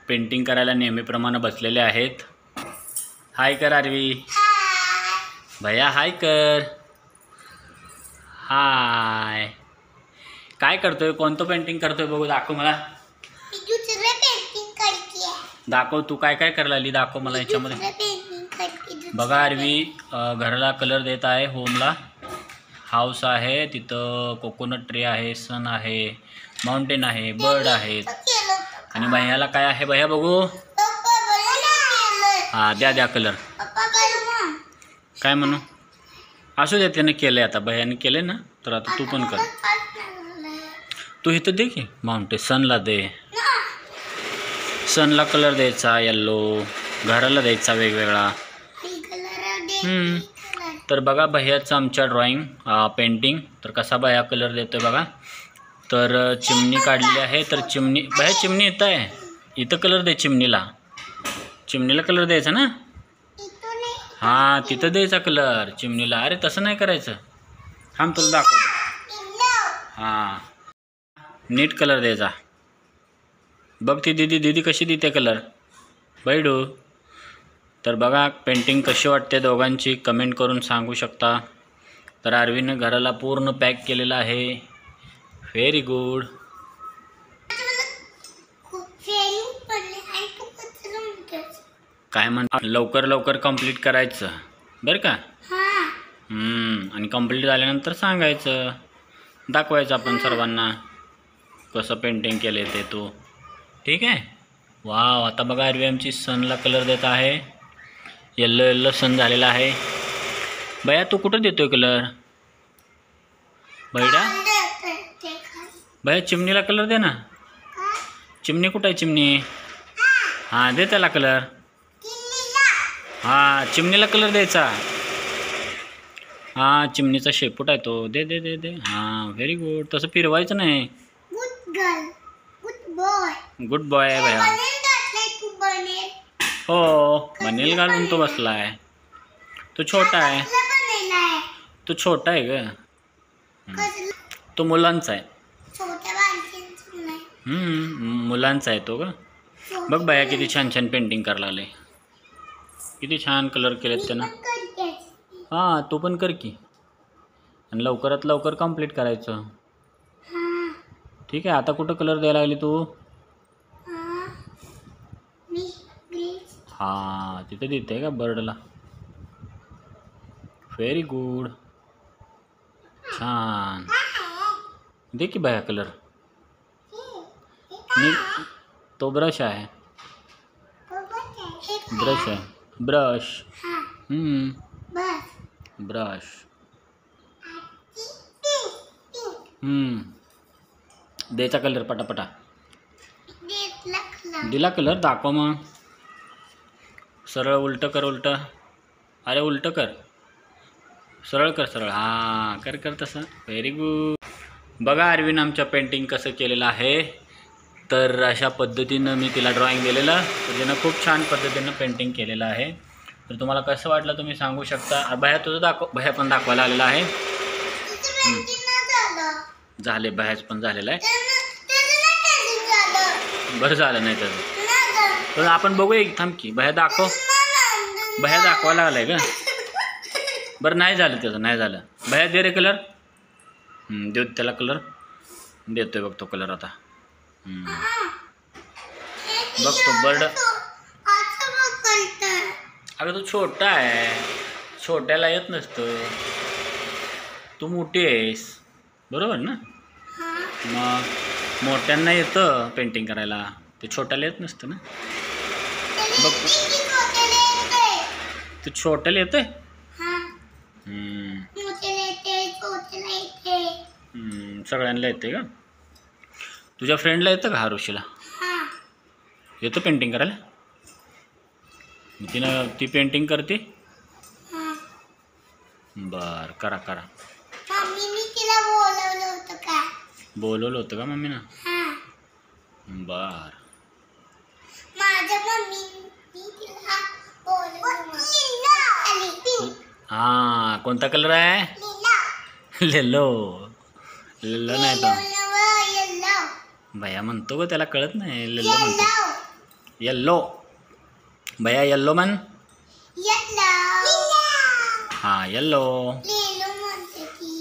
Painting करायला नेहमीप्रमाणे बसलेले आहेत. हाय कर आरवी. भैया हाय कर. हाय. काय करतोय? कोणतं पेंटिंग करतोय बघू, दाखव मला. दाखव तू काय काय करायला आली, दाखव मला याच्यामध्ये. बघा आरवी घराला कलर देत आहे. होमला हाऊस आहे, तिथं कोकोनट ट्री आहे, सन आहे, माउंटेन आहे, बर्ड आहेत. आणि भैयाला काय आहे भैया बघू. हा द्या कलर. काय म्हणू, असू दे, त्याने केलंय. आता भैयाने केलंय ना, तर आता तू पण कर. तू इथं दे की माउंटेन. सनला दे, सनला कलर द्यायचा येल्लो, घराला द्यायचा वेगवेगळा. तर बघा भैयाचं आमच्या ड्रॉइंग पेंटिंग तर कसा भैया कलर देतोय बघा. तर चिमणी काढली आहे. तर चिमणी भैया, चिमणी येत आहे इथं, कलर दे चिमणीला. चिमणीला कलर द्यायचा ना. हां तिथं द्यायचा कलर चिमणीला. अरे तसं नाही करायचं. थांब तुला दाखव. हां नीट कलर द्यायचा. बघ ती दीदी कशी देते कलर बैडू. तर बघा पेंटिंग कशी वाटते दोघांची कमेंट करून सांगू शकता. तर आरवीनं घराला पूर्ण पॅक केलेलं आहे. Very good. काय म्हण, लवकर कंप्लीट करायचं बरं का. आणि कंप्लीट झाल्यानंतर सांगायचं, दाखवायचं आपण सर्वांना कसं पेंटिंग केलं ते तू. ठीक आहे. वाव. आता बघा आरवी आमची सनला कलर देत आहे. येल्लो सन झालेला आहे. भैया तू कुठं देतोय कलर भैया? भैया चिमणीला कलर दे ना. चिमणी कुठं आहे चिमणी? हां दे त्याला कलर. हां चिमणीला कलर द्यायचा. हां चिमणीचा शेपूट आहे तो. दे दे दे दे. हां व्हेरी गुड. तसं फिरवायचं नाही. गुड बॉय आहे भैया. हो बनेल घालून तो बसलाय. तो छोटा आहे. तो छोटा आहे ग. तो मुलांचा आहे. मुलांचा आहे तो ग. बघ भैया किती छान पेंटिंग करायला आले. किती छान कलर केलेत त्यानं. हां तू पण कर की. आणि लवकरात लवकर कंप्लीट करायचं. ठीक आहे. आता कुठं कलर द्यायला लागली तू? हां तिथे देते का बर्डला. Very good. छान. दे की भैया कलर. तो ब्रश आहे. ब्रश आहे. ब्रश. ब्रश. द्यायचा कलर पटापटा. दिला कलर. दाखव मग. सरळ उलटं कर. उलटं. अरे उलटं कर. सरळ कर. सरळ. हां कर तसं. Very good. बघा आरवीन आमच्या पेंटिंग कसं केलेलं आहे. तर अशा पद्धतीनं मी तिला ड्रॉइंग दिलेलं. तर तिनं खूप छान पद्धतीनं पेंटिंग केलेलं आहे. तर तुम्हाला कसं वाटलं तुम्ही सांगू शकता. भैया तुझं दाखव. भैया पण दाखवायला आलेला आहे. झाले भैयाच पण झालेलं आहे. बरं झालं नाही त्याचं. तर आपण बघूया एक. थांब की भैया दाखव. भैया दाखवायला आलाय का. बरं नाही झालं त्याचं. नाही झालं. भैया दे रे कलर. देऊ त्याला कलर. देतोय बघ तो कलर आता. बघ तो बर्ड. अगं तू छोटा आहे. छोट्याला येत नसतं. तू मोठी आहेस बरोबर ना. मग मोठ्यांना येतं पेंटिंग करायला. ते छोट्याला येत नसतं ना. बघ तू छोट्याला येतंय. सगळ्यांना येते का? तुझ्या फ्रेंडला येतं का हारुशीला? येतं पेंटिंग करायला. तिनं ती पेंटिंग करते. बर करा. बोलवलं होतं का मम्मीनं? बर. हां कोणता कलर आहे? येल्लो. येल्लो नाही तो भैया म्हणतो ग. त्याला कळत नाही. येल्लो म्हणतो. येल्लो भैया येल्लो म्हण. हां येल्लो.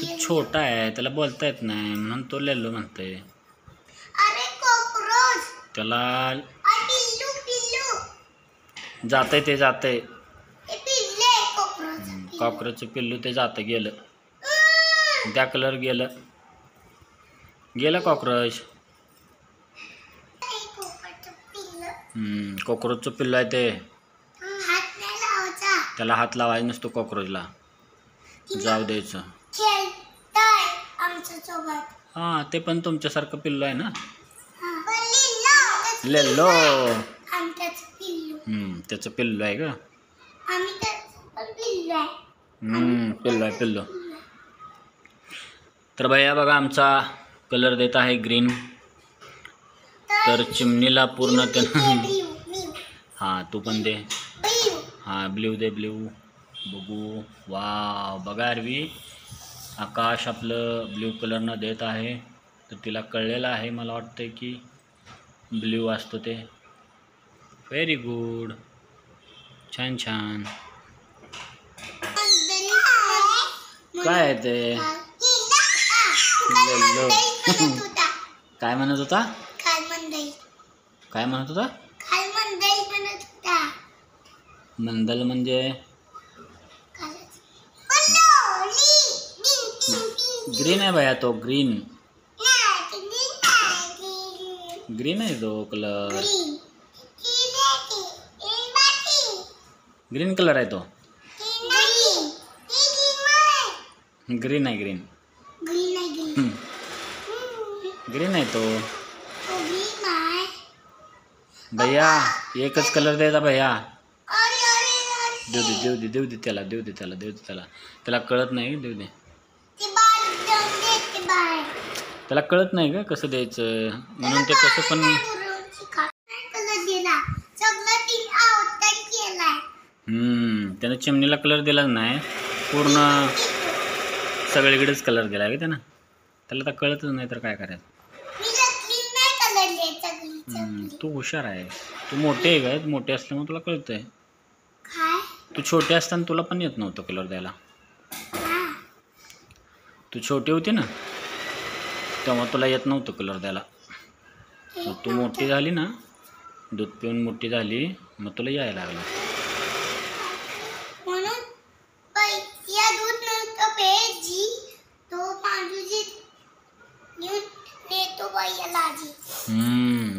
तो छोटा आहे त्याला बोलता येत नाही म्हणून तो येल्लो म्हणते. त्याला जातंय ते जातंय. कॉकरोचचं पिल्लू ते जातं गेलं. त्या कलर गेलं गेलं कॉकरोच. कॉकरोचचं पिल्लू आहे ते. त्याला हात लावायचं नसतो कॉकरोचला. जाऊ द्यायचं. हां ते पण तुमच्यासारखं पिल्लू आहे ना. लेल्लो त्याचं पिल्लू आहे का. पिल्लू आहे पिल्लू. तर भैया बघा आमचा कलर देत आहे ग्रीन. तर चिमणीला पूर्ण हां तू पण दे. हां ब्ल्यू दे ब्ल्यू. बघू वाव बघा आरवी आकाश आपलं ब्ल्यू कलरनं देत आहे. तर तिला कळलेलं आहे मला वाटतं की ब्ल्यू असतं ते. Very good. छान छान. काय आहे ते येल्लो. काय म्हणत होता. काय म्हणत होता. मंदल म्हणजे ग्रीन आहे भैया तो ग्रीन. ग्रीन आहे तो कलर. ग्रीन कलर आहे तो. ग्रीन आहे ग्रीन. ग्रीन आहे तो भैया. एकच कलर द्यायचा भैया. देऊ दे त्याला देऊ दे त्याला देऊ दे त्याला. त्याला कळत नाही. देऊ दे. त्याला कळत नाही का कसं द्यायचं म्हणून ते कसं पण. त्यानं चिमणीला कलर दिलाच नाही. पूर्ण सगळीकडेच कलर दिला आहे का त्यानं. त्याला तर कळतच नाही तर काय करायचं. तू हुशार आहे. तू मोठे आहे का. मोठे असल्यामुळे तुला कळतंय. तू छोटे असताना तुला पण येत नव्हतं कलर द्यायला. तू छोटी होती ना तेव्हा तुला येत नव्हतं कलर द्यायला. मग तू मोठी झाली ना दूध पिऊन मोठी झाली मग तुला यायला लागलं.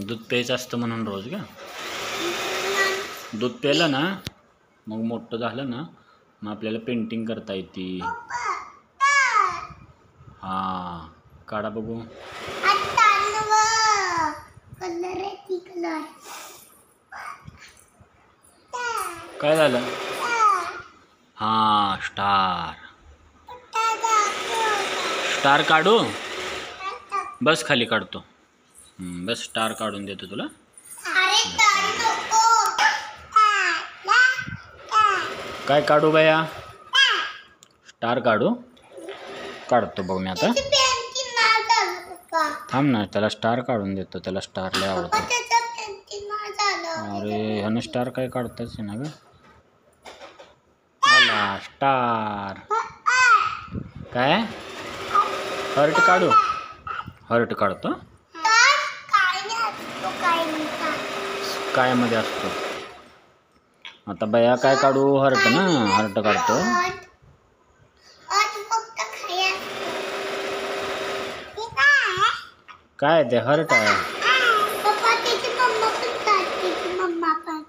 दूध प्यायचं असतं म्हणून रोज का. दूध प्यायलं ना मग मोठं झालं ना मग आपल्याला पेंटिंग करता येते. हां काढा बघू. काय झालं. हां स्टार. स्टार काढू. बस खाली काढतो. बस स्टार काढून देतो तुला. काय काढू भैया. स्टार काढू. काढतो बघ मी आता. थांब ना त्याला स्टार काढून देतो. त्याला स्टार लय आवडतो. अरे ह्यानं स्टार काय काढताच ना ग. आला स्टार. काय हर्ट काढू. हर्ट काढतो. काय मध्ये असतो. आता भैया काय काढू. हर्ट ना. हर्ट काढतो. काय ते हर्ट आहे.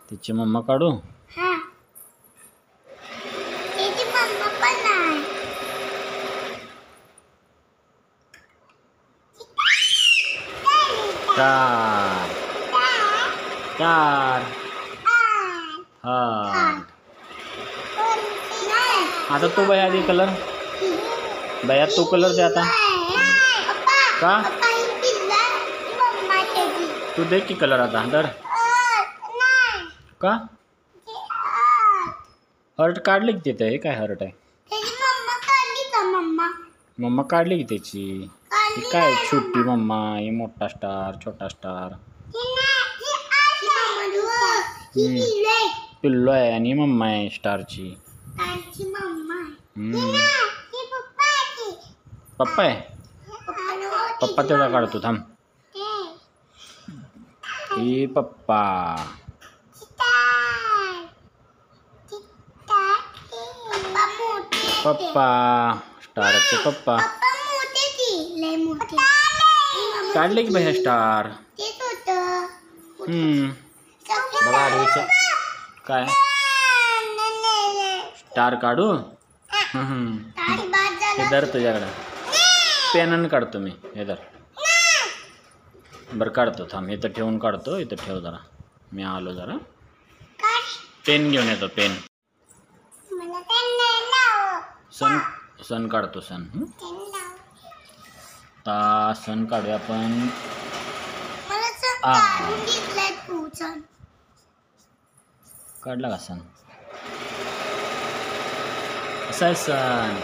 तिची मम्मा काढू. स्टार. स्टार. हां आता तू भैया दे कलर. भैया तू कलर दे आता. का तू दे की कलर आता. दर का हर्ट काढली की तिथे. हे काय हर्ट आहे. मम्मा काढली की त्याची. ही काय छोटी मम्मा. ही मोठा स्टार छोटा स्टार. पिल्लो आहे आणि मम्मा आहे स्टारची. पप्पा आहे. पप्पा तेवढा काढतो थांब. ही पप्पा. पप्पा स्टारचे पप्पा. काढले की भैया स्टार. बघा आरवीचं काय स्टार काढू. हे धर तुझ्याकडं पेनानं काढतो मी. हे धर. बरं काढतो थांब. इथं ठेवून काढतो. इथं ठेव जरा. मी आलो जरा. पेन घेऊन येतो. पेन. सन काढतो. सन आता सन काढूया आपण. काढला का सन. असा आहे सन.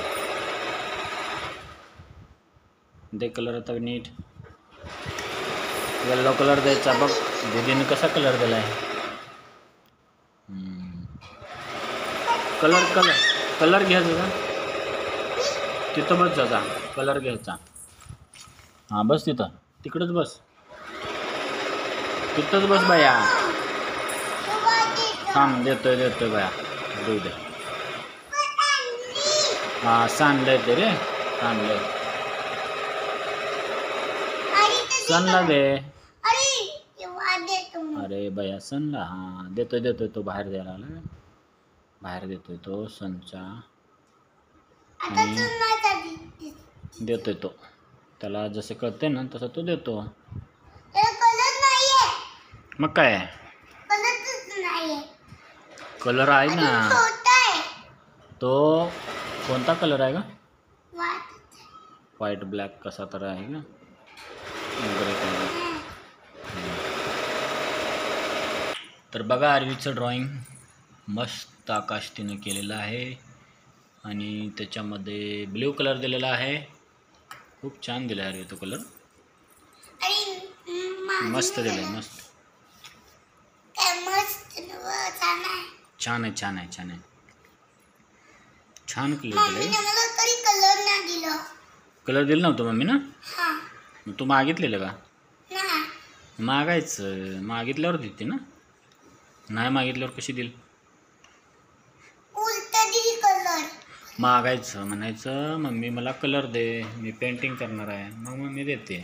दे कलर आता नीट. येल्लो कलर द्यायचा बघ. दीदीने कसा कलर दिला आहे. कलर कलर कलर घ्यायचा का तिथं बस जा. कलर घ्यायचा. हां बस तिथं. तिकडंच बस. तिथंच बस बाया. थांब देतोय बाया. देऊ दे. हां सांडलंय ते रे. सांडलंय. सनला दे. अरे बाया सनला. हां देतोय. तो बाहेर द्यायला आला. बाहेर देतोय तो सनचा. आणि देतोय तो. त्याला जसं कळते ना तसं तो देतो. मग काय कलर आहे ना. तो कोणता कलर आहे का. व्हाईट ब्लॅक कसा तर आहे का. Grey colour. तर बघा आरवीचं ड्रॉइंग मस्त आकाश तिने केलेलं आहे आणि त्याच्यामध्ये ब्ल्यू कलर दिलेला आहे. खूप छान दिला आहे तो कलर. मस्त दिलाय. मस्त छान आहे. छान कलर दिलाय. कलर दिला नव्हतं मम्मी ना. मग तू मागितलेलं का. मागायचं. मागितल्यावर देते ना. नाही मागितल्यावर कशी देईल. मागायचं. म्हणायचं मम्मी मला कलर दे. मी पेंटिंग करणार आहे. मग मम्मी देते.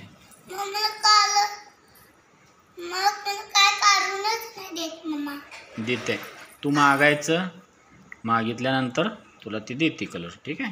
देते. तू मागायचं. मागितल्यानंतर तुला ती देते कलर. ठीक आहे.